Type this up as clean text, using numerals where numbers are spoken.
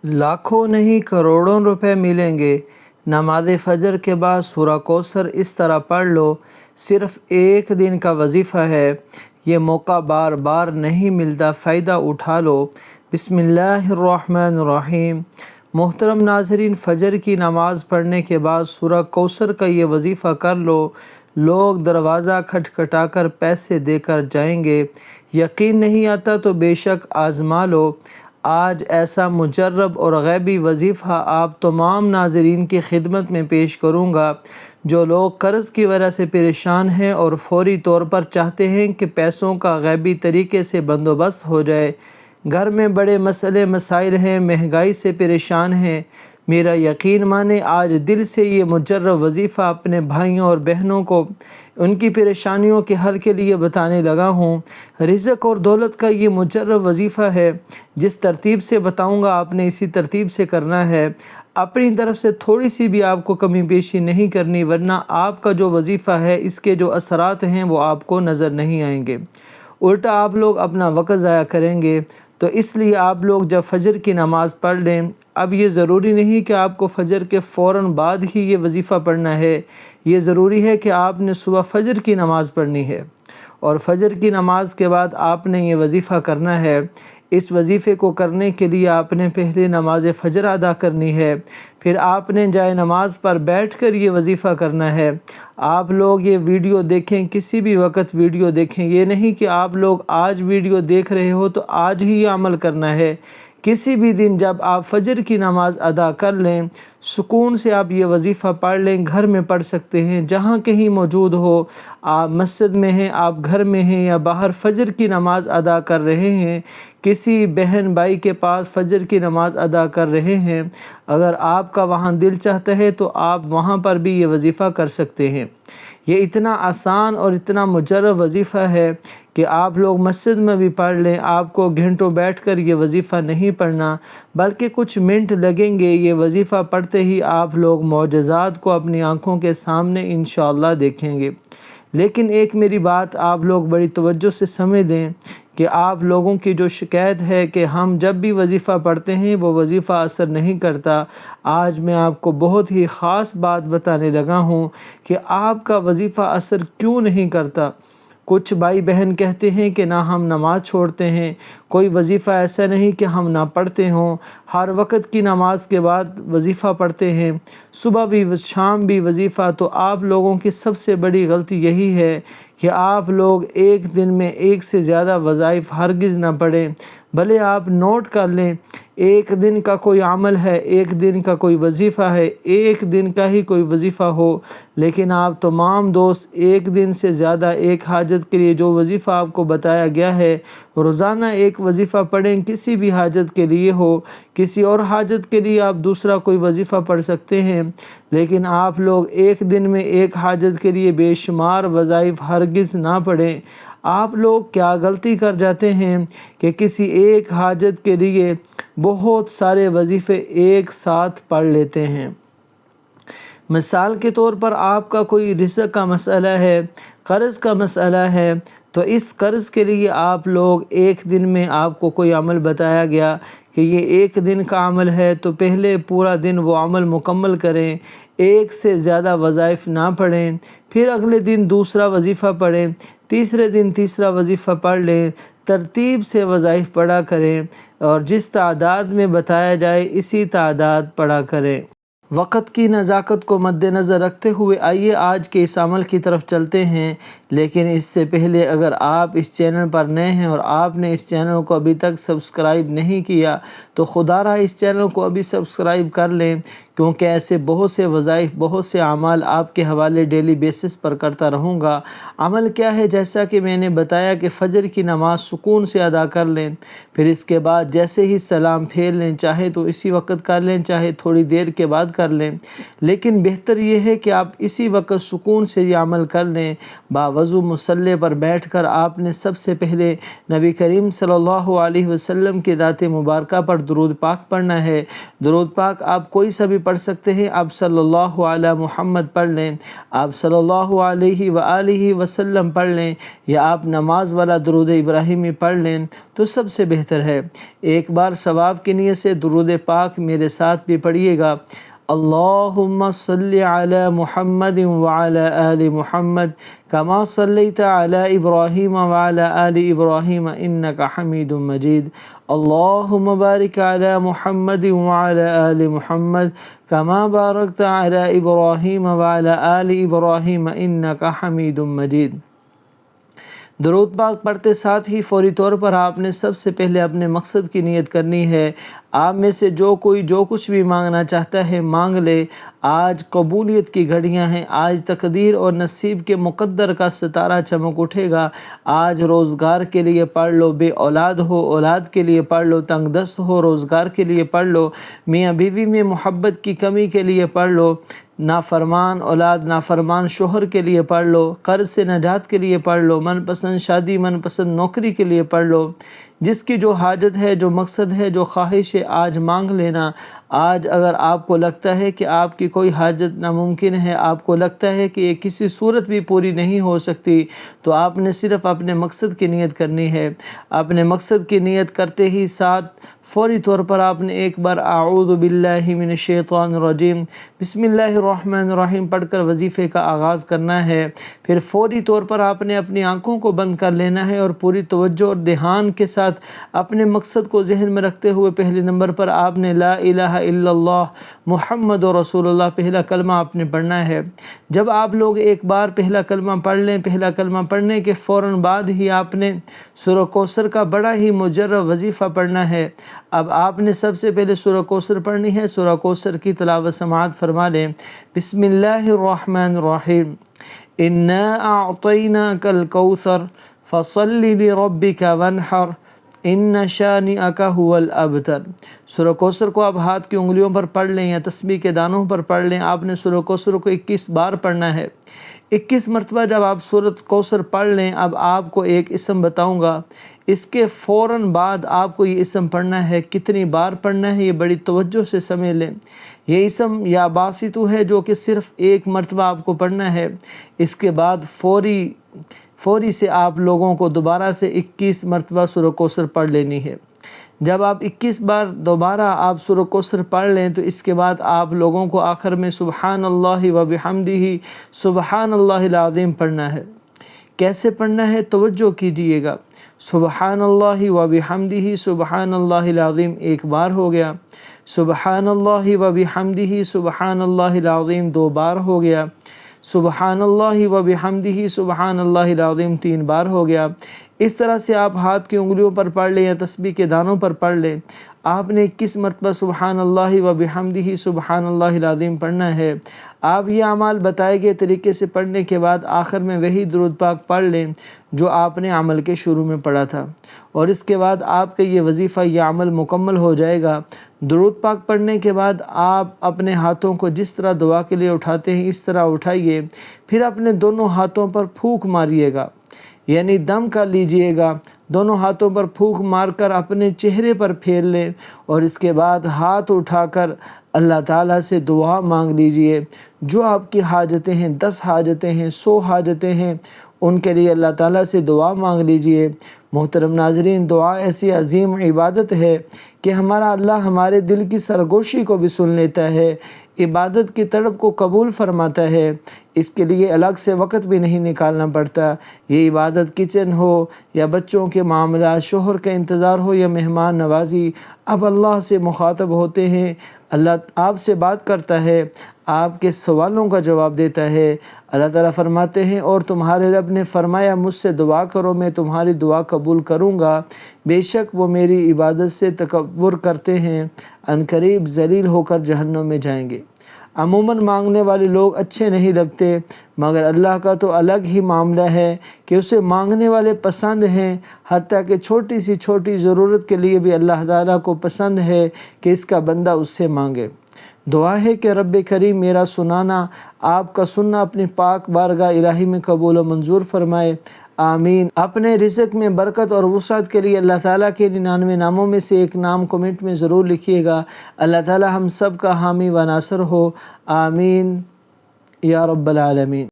لاکھوں نہیں کروڑوں روپے ملیں گے۔ نماز فجر کے بعد سورہ کوثر اس طرح پڑھ لو۔ صرف ایک دن کا وظیفہ ہے، یہ موقع بار بار نہیں ملتا، فائدہ اٹھا لو۔ بسم اللہ الرحمن الرحیم۔ محترم ناظرین، فجر کی نماز پڑھنے کے بعد سورہ کوثر کا یہ وظیفہ کر لو۔ لوگ دروازہ کھٹکھٹا کر پیسے دے کر جائیں گے۔ یقین نہیں آتا تو بے شک آزما لو۔ آج ایسا مجرب اور غیبی وظیفہ آپ تمام ناظرین کی خدمت میں پیش کروں گا جو لوگ قرض کی وجہ سے پریشان ہیں اور فوری طور پر چاہتے ہیں کہ پیسوں کا غیبی طریقے سے بندوبست ہو جائے۔ گھر میں بڑے مسئلے مسائل ہیں، مہنگائی سے پریشان ہیں۔ میرا یقین مانیں، آج دل سے یہ مجرب وظیفہ اپنے بھائیوں اور بہنوں کو ان کی پریشانیوں کے حل کے لیے بتانے لگا ہوں۔ رزق اور دولت کا یہ مجرب وظیفہ ہے۔ جس ترتیب سے بتاؤں گا آپ نے اسی ترتیب سے کرنا ہے۔ اپنی طرف سے تھوڑی سی بھی آپ کو کمی بیشی نہیں کرنی، ورنہ آپ کا جو وظیفہ ہے اس کے جو اثرات ہیں وہ آپ کو نظر نہیں آئیں گے، الٹا آپ لوگ اپنا وقت ضائع کریں گے۔ تو اس لیے آپ لوگ جب فجر کی نماز پڑھ لیں، اب یہ ضروری نہیں کہ آپ کو فجر کے فوراً بعد ہی یہ وظیفہ پڑھنا ہے، یہ ضروری ہے کہ آپ نے صبح فجر کی نماز پڑھنی ہے اور فجر کی نماز کے بعد آپ نے یہ وظیفہ کرنا ہے۔ اس وظیفے کو کرنے کے لیے آپ نے پہلے نماز فجر ادا کرنی ہے، پھر آپ نے جائے نماز پر بیٹھ کر یہ وظیفہ کرنا ہے۔ آپ لوگ یہ ویڈیو دیکھیں، کسی بھی وقت ویڈیو دیکھیں، یہ نہیں کہ آپ لوگ آج ویڈیو دیکھ رہے ہو تو آج ہی یہ عمل کرنا ہے۔ کسی بھی دن جب آپ فجر کی نماز ادا کر لیں، سکون سے آپ یہ وظیفہ پڑھ لیں، گھر میں پڑھ سکتے ہیں، جہاں کہیں موجود ہو، آپ مسجد میں ہیں، آپ گھر میں ہیں یا باہر فجر کی نماز ادا کر رہے ہیں، کسی بہن بھائی کے پاس فجر کی نماز ادا کر رہے ہیں، اگر آپ کا وہاں دل چاہتا ہے تو آپ وہاں پر بھی یہ وظیفہ کر سکتے ہیں۔ یہ اتنا آسان اور اتنا مجرب وظیفہ ہے کہ آپ لوگ مسجد میں بھی پڑھ لیں، آپ کو گھنٹوں بیٹھ کر یہ وظیفہ نہیں پڑھنا، بلکہ کچھ منٹ لگیں گے۔ یہ وظیفہ پڑھتے ہی آپ لوگ معجزات کو اپنی آنکھوں کے سامنے انشاءاللہ دیکھیں گے۔ لیکن ایک میری بات آپ لوگ بڑی توجہ سے سمجھ لیں کہ آپ لوگوں کی جو شکایت ہے کہ ہم جب بھی وظیفہ پڑھتے ہیں وہ وظیفہ اثر نہیں کرتا، آج میں آپ کو بہت ہی خاص بات بتانے لگا ہوں کہ آپ کا وظیفہ اثر کیوں نہیں کرتا۔ کچھ بھائی بہن کہتے ہیں کہ نہ ہم نماز چھوڑتے ہیں، کوئی وظیفہ ایسا نہیں کہ ہم نہ پڑھتے ہوں، ہر وقت کی نماز کے بعد وظیفہ پڑھتے ہیں، صبح بھی شام بھی وظیفہ۔ تو آپ لوگوں کی سب سے بڑی غلطی یہی ہے کہ آپ لوگ ایک دن میں ایک سے زیادہ وظائف ہرگز نہ پڑھیں۔ بھلے آپ نوٹ کر لیں، ایک دن کا کوئی عمل ہے، ایک دن کا کوئی وظیفہ ہے، ایک دن کا ہی کوئی وظیفہ ہو، لیکن آپ تمام دوست ایک دن سے زیادہ ایک حاجت کے لیے جو وظیفہ آپ کو بتایا گیا ہے، روزانہ ایک وظیفہ پڑھیں، کسی بھی حاجت کے لیے ہو، کسی اور حاجت کے لیے آپ دوسرا کوئی وظیفہ پڑھ سکتے ہیں، لیکن آپ لوگ ایک دن میں ایک حاجت کے لیے بے شمار وظائف ہرگز نہ پڑھیں۔ آپ لوگ کیا غلطی کر جاتے ہیں کہ کسی ایک حاجت کے لیے بہت سارے وظیفے ایک ساتھ پڑھ لیتے ہیں۔ مثال کے طور پر آپ کا کوئی رزق کا مسئلہ ہے، قرض کا مسئلہ ہے، تو اس قرض کے لیے آپ لوگ ایک دن میں آپ کو کوئی عمل بتایا گیا کہ یہ ایک دن کا عمل ہے تو پہلے پورا دن وہ عمل مکمل کریں، ایک سے زیادہ وظائف نہ پڑھیں، پھر اگلے دن دوسرا وظیفہ پڑھیں، تیسرے دن تیسرا وظیفہ پڑھ لیں، ترتیب سے وظائف پڑھا کریں اور جس تعداد میں بتایا جائے اسی تعداد پڑھا کریں۔ وقت کی نزاکت کو مد نظر رکھتے ہوئے آئیے آج کے اس عمل کی طرف چلتے ہیں، لیکن اس سے پہلے اگر آپ اس چینل پر نئے ہیں اور آپ نے اس چینل کو ابھی تک سبسکرائب نہیں کیا تو خدا رہا اس چینل کو ابھی سبسکرائب کر لیں، کیونکہ ایسے بہت سے وظائف، بہت سے اعمال آپ کے حوالے ڈیلی بیسس پر کرتا رہوں گا۔ عمل کیا ہے؟ جیسا کہ میں نے بتایا کہ فجر کی نماز سکون سے ادا کر لیں، پھر اس کے بعد جیسے ہی سلام پھیر لیں، چاہے تو اسی وقت کر لیں، چاہے تھوڑی دیر کے بعد کر لیں، لیکن بہتر یہ ہے کہ آپ اسی وقت سکون سے یہ عمل کر لیں، باوجود وضو مصلی پر بیٹھ کر آپ نے سب سے پہلے نبی کریم صلی اللہ علیہ وسلم کی ذات مبارکہ پر درود پاک پڑھنا ہے۔ درود پاک آپ کوئی سا بھی پڑھ سکتے ہیں، آپ صلی اللہ علی محمد پڑھ لیں، آپ صلی اللہ علیہ وآلہ وسلم پڑھ لیں، یا آپ نماز والا درود ابراہیمی پڑھ لیں تو سب سے بہتر ہے۔ ایک بار ثواب کی نیت سے درود پاک میرے ساتھ بھی پڑھیے گا۔ اللہم صلی علی محمد وعلی آل محمد کما صلیت علی ابراہیم وعلی آل ابراہیم انکا حمید مجید۔ اللہم بارک علی محمد وعلی آل محمد کما بارکت علی ابراہیم وعلی آل ابراہیم انکا حمید مجید۔ درود پاک پڑھتے ساتھ ہی فوری طور پر آپ نے سب سے پہلے اپنے مقصد کی نیت کرنی ہے۔ آپ میں سے جو کوئی جو کچھ بھی مانگنا چاہتا ہے مانگ لے۔ آج قبولیت کی گھڑیاں ہیں، آج تقدیر اور نصیب کے مقدر کا ستارہ چمک اٹھے گا۔ آج روزگار کے لیے پڑھ لو، بے اولاد ہو اولاد کے لیے پڑھ لو، تنگ دست ہو روزگار کے لیے پڑھ لو، میاں بیوی میں محبت کی کمی کے لیے پڑھ لو، نافرمان اولاد نافرمان شوہر کے لیے پڑھ لو، قرض سے نجات کے لیے پڑھ لو، من پسند شادی من پسند نوکری کے لیے پڑھ لو۔ جس کی جو حاجت ہے، جو مقصد ہے، جو خواہش ہے، آج مانگ لینا۔ آج اگر آپ کو لگتا ہے کہ آپ کی کوئی حاجت ناممکن ہے، آپ کو لگتا ہے کہ یہ کسی صورت بھی پوری نہیں ہو سکتی، تو آپ نے صرف اپنے مقصد کی نیت کرنی ہے۔ اپنے مقصد کی نیت کرتے ہی ساتھ فوری طور پر آپ نے ایک بار اعوذ باللہ من الشیطان الرجیم بسم اللہ الرحمن الرحیم پڑھ کر وظیفے کا آغاز کرنا ہے۔ پھر فوری طور پر آپ نے اپنی آنکھوں کو بند کر لینا ہے اور پوری توجہ اور دھیان کے ساتھ اپنے مقصد کو ذہن میں رکھتے ہوئے پہلے نمبر پر آپ نے لا الہ الا اللہ محمد رسول اللہ پہلا کلمہ آپ نے پڑھنا ہے۔ جب آپ لوگ ایک بار پہلا کلمہ پڑھ لیں، پہلا کلمہ پڑھنے کے فوراً بعد ہی آپ نے سورہ کوثر کا بڑا ہی مجرب وظیفہ پڑھنا ہے۔ اب آپ نے سب سے پہلے سورہ کوثر پڑھنی ہے۔ سورہ کوثر کی تلاوت سماعت فرما لیں۔ بسم اللہ الرحمن الرحیم انا اعطیناک الکوثر فصل لربک وانحر ان شانئک هو الابتر۔ سورہ کوثر کو آپ ہاتھ کی انگلیوں پر پڑھ لیں یا تسبیح کے دانوں پر پڑھ لیں۔ آپ نے سورہ کوثر کو 21 بار پڑھنا ہے۔ 21 مرتبہ جب آپ سورۃ کوثر پڑھ لیں، اب آپ کو ایک اسم بتاؤں گا، اس کے فوراً بعد آپ کو یہ اسم پڑھنا ہے۔ کتنی بار پڑھنا ہے یہ بڑی توجہ سے سمجھ لیں۔ یہ اسم یا باسطو ہے جو کہ صرف ایک مرتبہ آپ کو پڑھنا ہے۔ اس کے بعد فوری سے آپ لوگوں کو دوبارہ سے 21 مرتبہ سورہ کوثر پڑھ لینی ہے۔ جب آپ 21 بار دوبارہ آپ سورہ کوثر پڑھ لیں تو اس کے بعد آپ لوگوں کو آخر میں سبحان اللہ و بحمدہ سبحان اللہ العظیم پڑھنا ہے۔ کیسے پڑھنا ہے توجہ کیجئے گا۔ سبحان اللہ و بحمدہ سبحان اللہ العظیم ایک بار ہو گیا، سبحان اللہ و بحمدہ سبحان اللہ العظیم 2 بار ہو گیا، سبحان اللہ و بحمدہ سبحان اللہ العظیم 3 بار ہو گیا۔ اس طرح سے آپ ہاتھ کی انگلیوں پر پڑھ لیں یا تسبیح کے دانوں پر پڑھ لیں۔ آپ نے 21 مرتبہ سبحان اللہ و بحمدہ سبحان اللہ العظیم پڑھنا ہے۔ آپ یہ اعمال بتائے گئے طریقے سے پڑھنے کے بعد آخر میں وہی درود پاک پڑھ لیں جو آپ نے عمل کے شروع میں پڑھا تھا، اور اس کے بعد آپ کا یہ وظیفہ یہ عمل مکمل ہو جائے گا۔ درود پاک پڑھنے کے بعد آپ اپنے ہاتھوں کو جس طرح دعا کے لیے اٹھاتے ہیں اس طرح اٹھائیے، پھر اپنے دونوں ہاتھوں پر پھونک ماریے گا، یعنی دم کر لیجئے گا۔ دونوں ہاتھوں پر پھونک مار کر اپنے چہرے پر پھیر لیں، اور اس کے بعد ہاتھ اٹھا کر اللہ تعالیٰ سے دعا مانگ لیجئے۔ جو آپ کی حاجتیں ہیں، 10 حاجتیں ہیں، 100 حاجتیں ہیں، ان کے لیے اللہ تعالیٰ سے دعا مانگ لیجئے۔ محترم ناظرین، دعا ایسی عظیم عبادت ہے کہ ہمارا اللہ ہمارے دل کی سرگوشی کو بھی سن لیتا ہے، عبادت کی طلب کو قبول فرماتا ہے۔ اس کے لیے الگ سے وقت بھی نہیں نکالنا پڑتا۔ یہ عبادت کچن ہو یا بچوں کے معاملات، شوہر کا انتظار ہو یا مہمان نوازی، اب اللہ سے مخاطب ہوتے ہیں، اللہ آپ سے بات کرتا ہے، آپ کے سوالوں کا جواب دیتا ہے۔ اللہ تعالیٰ فرماتے ہیں اور تمہارے رب نے فرمایا مجھ سے دعا کرو میں تمہاری دعا قبول کروں گا، بے شک وہ میری عبادت سے تکبر کرتے ہیں، عنقریب ذلیل ہو کر جہنم میں جائیں گے۔ عموماً مانگنے والے لوگ اچھے نہیں لگتے، مگر اللہ کا تو الگ ہی معاملہ ہے کہ اسے مانگنے والے پسند ہیں، حتیٰ کہ چھوٹی سی چھوٹی ضرورت کے لیے بھی اللہ تعالیٰ کو پسند ہے کہ اس کا بندہ اس سے مانگے۔ دعا ہے کہ رب کریم میرا سنانا، آپ کا سننا اپنی پاک بارگاہ الہی میں قبول و منظور فرمائے، آمین۔ اپنے رزق میں برکت اور وسعت کے لیے اللہ تعالیٰ کے 99 ناموں میں سے ایک نام کمنٹ میں ضرور لکھیے گا۔ اللہ تعالیٰ ہم سب کا حامی و ناصر ہو، آمین یا رب العالمین۔